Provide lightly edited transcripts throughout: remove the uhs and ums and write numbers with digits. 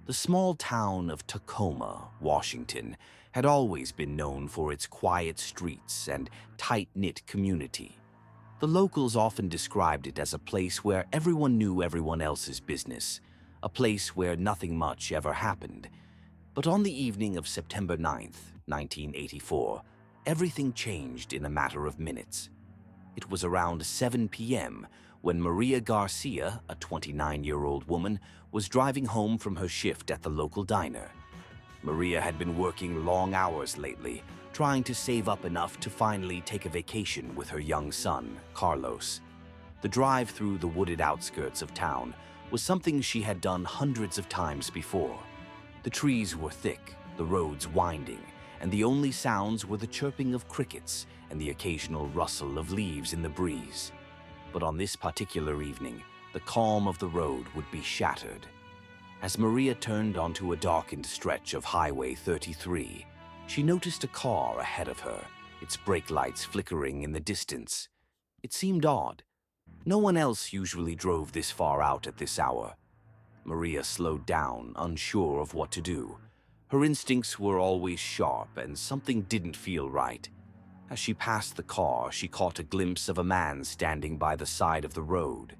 The small town of Tacoma, Washington, had always been known for its quiet streets and tight-knit community. The locals often described it as a place where everyone knew everyone else's business, a place where nothing much ever happened. But on the evening of September 9th, 1984, everything changed in a matter of minutes. It was around 7 p.m. when Maria Garcia, a 29-year-old woman, was driving home from her shift at the local diner. Maria had been working long hours lately, trying to save up enough to finally take a vacation with her young son, Carlos. The drive through the wooded outskirts of town was something she had done hundreds of times before. The trees were thick, the roads winding, and the only sounds were the chirping of crickets and the occasional rustle of leaves in the breeze. But on this particular evening, the calm of the road would be shattered. As Maria turned onto a darkened stretch of Highway 33, she noticed a car ahead of her, its brake lights flickering in the distance. It seemed odd. No one else usually drove this far out at this hour. Maria slowed down, unsure of what to do. Her instincts were always sharp, and something didn't feel right. As she passed the car, she caught a glimpse of a man standing by the side of the road.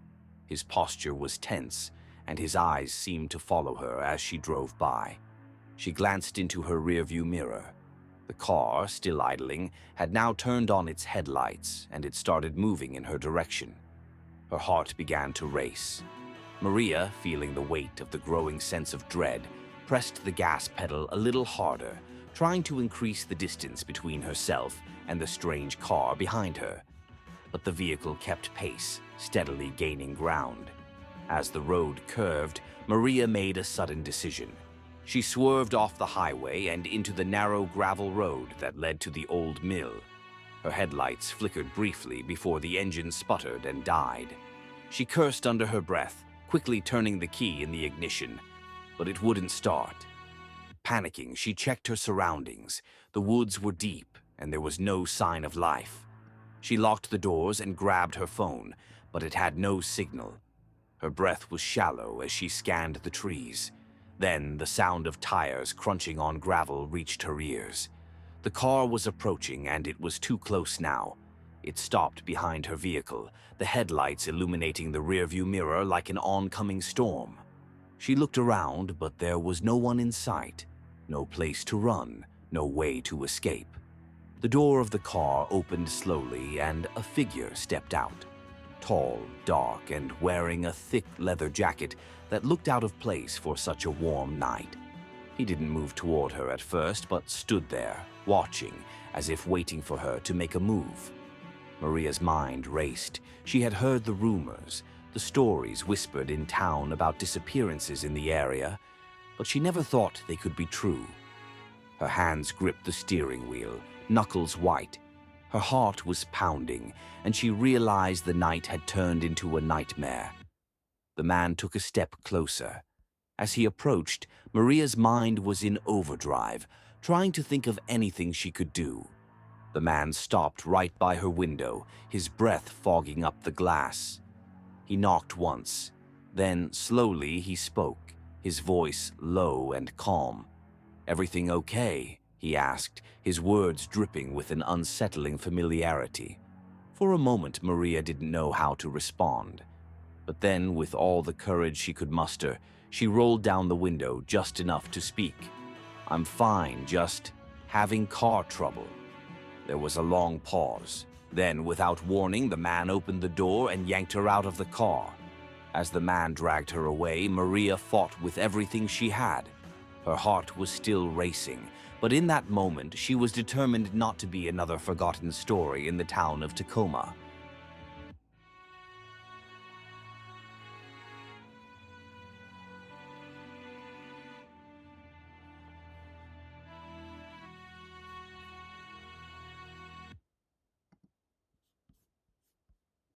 His posture was tense, and his eyes seemed to follow her as she drove by. She glanced into her rearview mirror. The car, still idling, had now turned on its headlights, and it started moving in her direction. Her heart began to race. Maria, feeling the weight of the growing sense of dread, pressed the gas pedal a little harder, trying to increase the distance between herself and the strange car behind her. But the vehicle kept pace, steadily gaining ground. As the road curved, Maria made a sudden decision. She swerved off the highway and into the narrow gravel road that led to the old mill. Her headlights flickered briefly before the engine sputtered and died. She cursed under her breath, quickly turning the key in the ignition, but it wouldn't start. Panicking, she checked her surroundings. The woods were deep, and there was no sign of life. She locked the doors and grabbed her phone, but it had no signal. Her breath was shallow as she scanned the trees. Then the sound of tires crunching on gravel reached her ears. The car was approaching, and it was too close now. It stopped behind her vehicle, the headlights illuminating the rearview mirror like an oncoming storm. She looked around, but there was no one in sight. No place to run, no way to escape. The door of the car opened slowly, and a figure stepped out. Tall, dark, and wearing a thick leather jacket that looked out of place for such a warm night. He didn't move toward her at first, but stood there, watching, as if waiting for her to make a move. Maria's mind raced. She had heard the rumors, the stories whispered in town about disappearances in the area, but she never thought they could be true. Her hands gripped the steering wheel, knuckles white. Her heart was pounding, and she realized the night had turned into a nightmare. The man took a step closer. As he approached, Maria's mind was in overdrive, trying to think of anything she could do. The man stopped right by her window, his breath fogging up the glass. He knocked once. Then, slowly, he spoke, his voice low and calm. "Everything okay?" he asked, his words dripping with an unsettling familiarity. For a moment, Maria didn't know how to respond. But then, with all the courage she could muster, she rolled down the window just enough to speak. "I'm fine, just having car trouble." There was a long pause. Then, without warning, the man opened the door and yanked her out of the car. As the man dragged her away, Maria fought with everything she had. Her heart was still racing, but in that moment, she was determined not to be another forgotten story in the town of Tacoma.